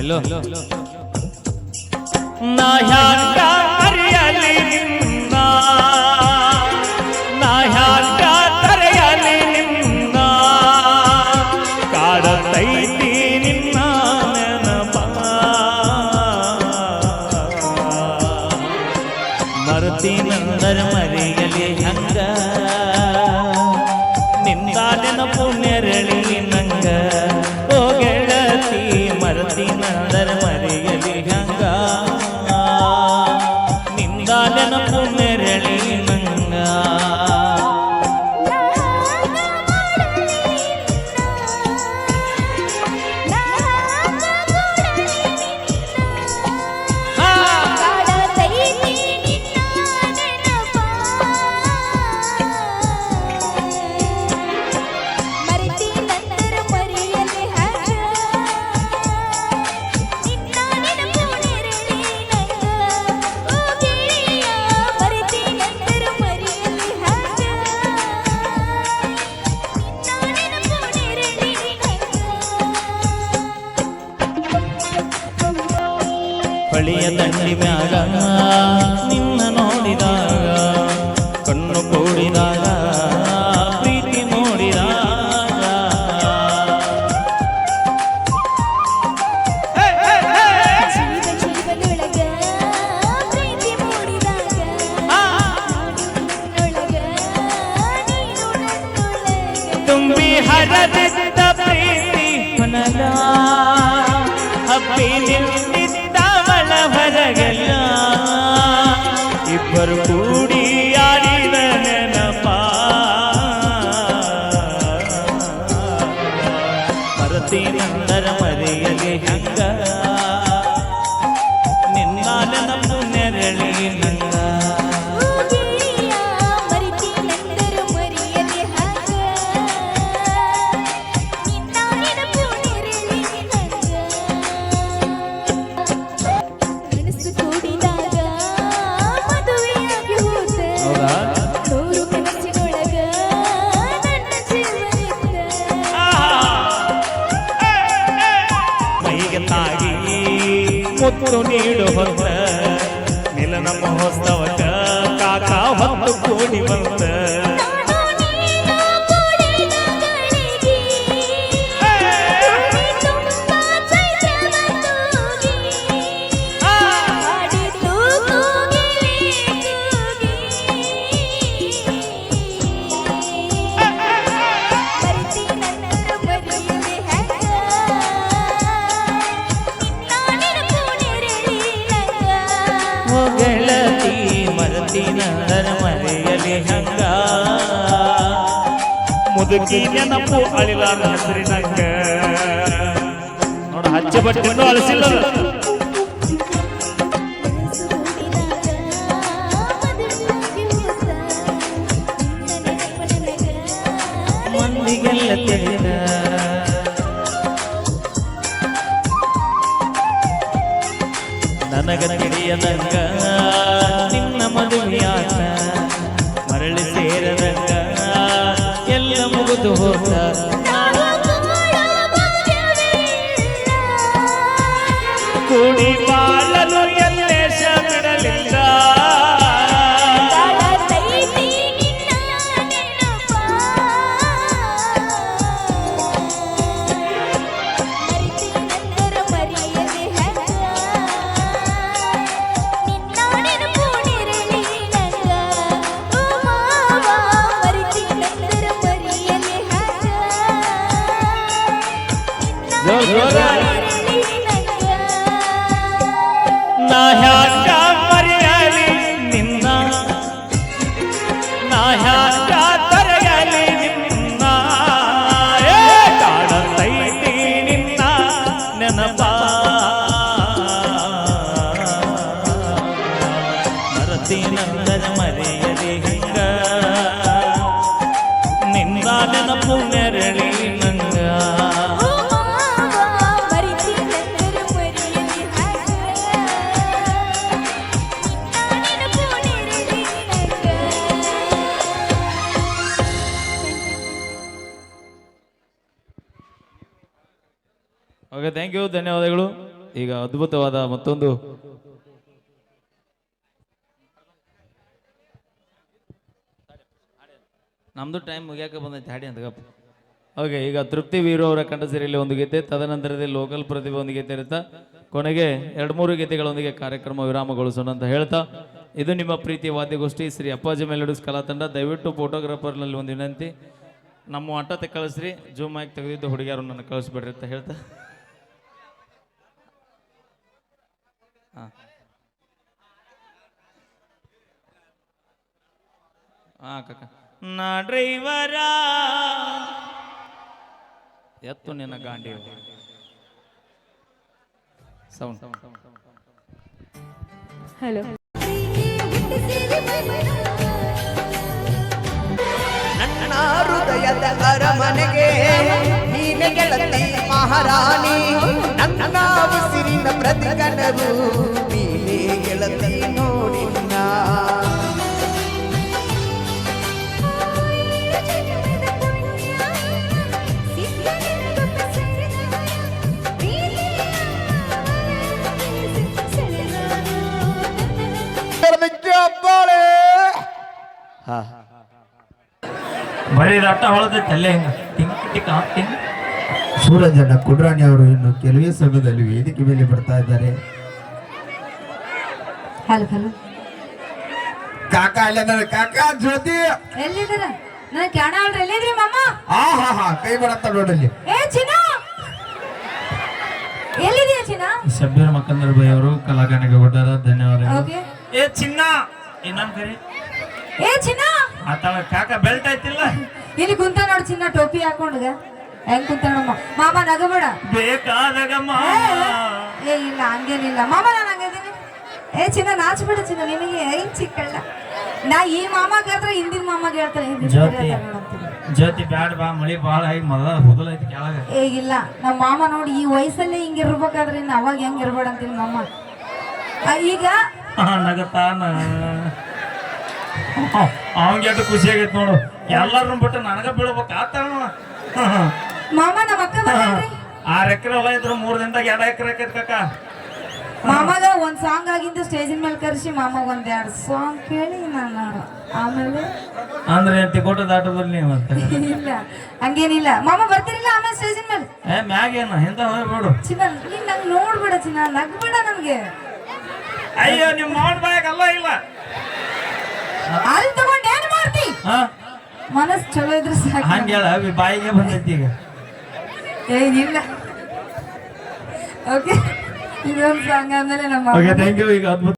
Hello ನಾ ಹ್ಯಾಂಗ ಮರೆಯಲಿ ನಿನ್ನ ನಾ ಹ್ಯಾಂಗ ತರೆಯಲಿ ನಿನ್ನ ಕಾಡತೈತಿ ನಿನ್ನ ನೆನಪ ಮರ್ತೀನಂದರ ಮರೆಯಲಿ ಹಂಗ ನಿಂದ ನೆನಪು ನೆರಳಿ ನಂಗ ಓ ಗೆಳತಿ ಮರ್ತೀನಂದರ ಮರೆಯಲಿ ಹಂಗ ನಿಂದ ನೆನಪು ನೆರಳಿ ನಂಗ ಬಳಿಯ ದಂಡಿ ಮ್ಯಾಗ ನಿನ್ನ ನೋಡಿದಾಗ ಕಣ್ಣು ಕೂಡಿದಾಗ ಪ್ರೀತಿ ಮೂಡಿದಾಗ ತುಂಬಿ ಹರದಿದ್ದ ಪ್ರೀತಿ ಹೊನಲ ಹಬ್ಬಿ ನಿಂತಿದ್ದವಳ ಹೊರಗಲ್ಲ ಇಬ್ಬರು ಕೂಡಿ ಆಡಿದ ನೆನಪ ಮರತೀನಂದರ ಮರೆಯಲಿ ಹಂಗ ನಿನ್ನ ನೆನಪು ನೆರಳಿ ನಂಗ ಮುತ್ತು ನೀಡು ಹೊತ್ತ ಮಿಲನ ಮಹೋತ್ಸವಕ್ಕ ಕಾಕ ಹೊತ್ತು ಕೂಡಿ ಬಂತ ಗೆಳತಿ ಮರತೀನಂದರ ಮರೆಯಲಿ ಹಂಗ ಮುದುಕಿ ನೆನಪು ಅಳಿಲ ಹಸಿರಿ ನಂಗ ನೋಡ ಹಚ್ಚ ಬಟ್ಟೆನೂ ಅಳಿಸಿಲ್ಲ ಮಂದಿಗೆಲ್ಲ ತಿಳಿದ ನನಗ ತಿಳಿಯದಂಗ ನಿನ್ನ ಮದುವೆಯಾತ ಮರಳಿ ಸೇರದಂಗ ಎಲ್ಲ ಮುಗಿದು ಹೋದ ಕೂಡಿ ಬಾಳಲು ಎಲ್ಲೇಶ ಬಿಡಲಿಲ್ಲ ನಾ ಹ್ಯಾಂಗ ಮರೆಯಲಿ ನಿನ್ನ ನಾ ಹ್ಯಾಂಗ ತರೆಯಲಿ ನಿನ್ನ ಕಾಡತೈತಿ ನಿನ್ನ ನೆನಪ ಮರತೀನಂದರ ಮರೆಯಲಿ ಹಿಂಗ ನಿನ್ನ ನೆನಪು ನೆರಳಿ ನಂಗ ಓಕೆ ಥ್ಯಾಂಕ್ ಯು ಧನ್ಯವಾದಗಳು. ಈಗ ಅದ್ಭುತವಾದ ಮತ್ತೊಂದು ನಮ್ದು ಟೈಮ್ ಮುಗಿಯಾಕ ಬಂದೈತೆ ಹಾಡಿ ಅಂತ ಗಪ್ಪ. ಓಕೆ, ಈಗ ತೃಪ್ತಿ ವೀರು ಅವರ ಕಂಠಸಿರಿಯಲ್ಲಿ ಒಂದು ಗೀತೆ, ತದನಂತರದಲ್ಲಿ ಲೋಕಲ್ ಪ್ರತಿಭೆ ಒಂದು ಗೀತೆ ಇರುತ್ತಾ, ಕೊನೆಗೆ 2-3 ಗೀತೆಗಳೊಂದಿಗೆ ಕಾರ್ಯಕ್ರಮ ವಿರಾಮಗೊಳಿಸೋಣ ಅಂತ ಹೇಳ್ತಾ, ಇದು ನಿಮ್ಮ ಪ್ರೀತಿಯ ವಾದ್ಯಗೋಷ್ಠಿ ಶ್ರೀ ಅಪ್ಪಾಜಿ ಮೆಲೋಡಿಸ್ ಕಲಾ ತಂಡ. ದಯವಿಟ್ಟು ಫೋಟೋಗ್ರಾಫರ್ನಲ್ಲಿ ಒಂದು ವಿನಂತಿ, ನಮ್ಮ ಆಟತೆ ಕಳಿಸ್ರಿ, ಜೂಮ್ ಆಗಿ ತೆಗೆದಿದ್ದು ಹುಡುಗಿಯರು ನನ್ನ ಕಳಿಸ್ಬಿಡ್ರಿ ಅಂತ ಹೇಳ್ತಾ. ಹಾಂ ಕಕ್ಕ, ನಾ ಡ್ರೈವರ ಎತ್ತು ನಿನ್ನ ಗಾಂಡಿ ಸೌಂಡ್. ಹಲೋ, ನನ್ನ ಹೃದಯದ ಅರಮನೆಗೆ ನೀನೆ ಗೆಳತಿ ಮಹಾರಾಣಿ, ನನ್ನ ಉಸಿರಿನ ಪ್ರತಿಗಣರು ನೀನೆ ಗೆಳತಿ ನೋಡಿನ. ಬರೀ ಅಟ್ಟ ಹೊಳದೈತೆ ಅಲ್ಲೇ ಹಿಂಗ ಟಿಂಕ್ ಟಿಕ್ ಟಿಂಕ್. ಸೂರಜಣ್ಣ ಕುಡ್ರಾಣಿ ಅವರು ಇನ್ನು ಕೆಲವೇ ಸಮಯದಲ್ಲಿ ವೇದಿಕೆ ಮೇಲೆ ಬರ್ತಾ ಇದ್ದಾರೆ. ಹಲೋ ಹಲೋ, ಕಾಕ ಅಲ್ಲದಾರೆ, ಕಾಕ ಜ್ಯೋತಿ ಎಲ್ಲಿದ್ದೀರ? ನನ್ನ ಕ್ಯಾಣ ಅವ್ರ ಎಲ್ಲಿದ್ರಿ ಮಾಮ? ಹಾ ಕೈ ಬಡತ್ತ ನೋಡಲ್ಲಿ. ಏ ಚಿನ್ನ, ಎಲ್ಲಿದೀಯ ಚಿನ್ನ? ಶಬ್ಬೀರ್ ಮಕ್ಕಂದರ್ ಬೈ ಅವರು ಕಲಾಕಾರನಿಗೆ ಕೊಟ್ಟಾರ, ಧನ್ಯವಾದಗಳು. ಓಕೆ. ಏ ಚಿನ್ನ ಇನ್ನೊಂದ್ ಕರಿ. ಏ ಚಿನ್ನ, ಆತವ ಕಾಕ ಬೆಲ್ಟ್ ಐತಿಲ್ಲ, ಇಲ್ಲಿ ಕುಂತ ನೋಡ್ ಚಿನ್ನ, ಟೋಪಿ ಹಾಕೊಂಡ್ಗ ಹೆಂಗ್ ಕುಂತ ನೋಡಮ್ಮ. ಮಾಮ ನಗಬೇಡ. ಬೇಕಾದಾಗಮ್ಮ. ಏ ಇಲ್ಲ, ಹಂಗೇನಿಲ್ಲ ಮಾಮ, ನಾನು ಹಂಗಿದ್ದೀನಿ. ಏ ಚಿನ್ನ ನಾಚ್ಬೇಡ ಚಿನ್ನ, ನಿನಗೆ ಹೆಂಗ್ ಚಿಕ್ಕಲ್ಲ. ನಾ ಈ ಮಾಮಾಗ ಆದ್ರೆ ಹಿಂದಿನ ಮಾಮಾಗ ಹೇಳ್ತಾರೆ. ಜ್ಯೋತಿ ಜ್ಯೋತಿ ಬ್ಯಾಡ ಬಾ, ಮಳಿ ಬಾಳ ಆಗಿ ಮೊದಲ ಹುದಲೈತಿ ಕೆಳಗ. ಏ ಇಲ್ಲ, ನಮ್ಮ ಮಾಮ ನೋಡಿ ಈ ವಯಸ್ಸಲ್ಲೇ ಹಿಂಗಿರ್ಬೇಕಾದ್ರೆ ಇನ್ನು ಅವಾಗ ಹೆಂಗ್ ಇರ್ಬೇಡ ಅಂತೀನಿ ಮಾಮ. ಈಗ ನಗತಾನ ಅವಂಗೆ ಎಷ್ಟು ಖುಷಿ ಆಗೈತೆ ನೋಡು, ಎಲ್ಲಾರನ್ನ ಬಿಟ್ಟು ನನಗ ಬೀಳ್ಬೇಕು ಆತ. ಮಾಮ ನಮ್ಮ ಅಕ್ಕ ಬಂದ್ರಿ. 6 ಎಕರೆ ಹೊಲ ಇದ್ರು 3 ದಿನದಾಗ 2 ಎಕರೆ ಆಕೈತಿ ಕಾಕ. ಮಾಮಾಗ ಒಂದ್ ಸಾಂಗ್ ಆಗಿಂದ ಸ್ಟೇಜಿನ ಮೇಲೆ ಕರೆಸಿ ಮಾಮಾಗ 1-2 ಸಾಂಗ್ ಕೇಳಿ ನಾನು ಆಮೇಲೆ ಅಂದ್ರೆ ತಿಕೋಟ ದಾಟದಲ್ಲಿ ನೀವು ಅಂತ. ಇಲ್ಲ ಹಂಗೇನಿಲ್ಲ ಮಾಮ, ಬರ್ತಿರಿಲ್ಲ ಆಮೇಲೆ ಸ್ಟೇಜಿನ ಮೇಲೆ. ಮ್ಯಾಗೇನ ಹಿಂದ ಹೋಗ್ಬಿಡು. ಚಿನ್ನ ನೀನ್ ನಂಗೆ ನೋಡ್ಬೇಡ ಚಿನ್ನ, ನಗ್ಬೇಡ ನಮ್ಗೆ. ಅಯ್ಯೋ ನಿಮ್ಮ ಮಾವನ ಬಾಯಾಗ ಅಲ್ಲ ಇಲ್ಲ ಅಲ್ಲಿ ತಗೊಂಡ್ ಏನ್ ಮಾಡ್ತಿ? ಮನಸ್ ಚಲೋ ಇದ್ರೆ ಸಾಕು. ಹಂಗೇಳ ಬಾಯಿಗೆ ಬಂದೈತಿ ಈಗ. ಏನಿಲ್ಲ. ಓಕೆ, ಇದೊಂದು ಸಾಂಗ್ ಆದ್ಮೇಲೆ ನಮ್ಮ ಥ್ಯಾಂಕ್ ಯು. ಈಗ ಅದ್ಭುತ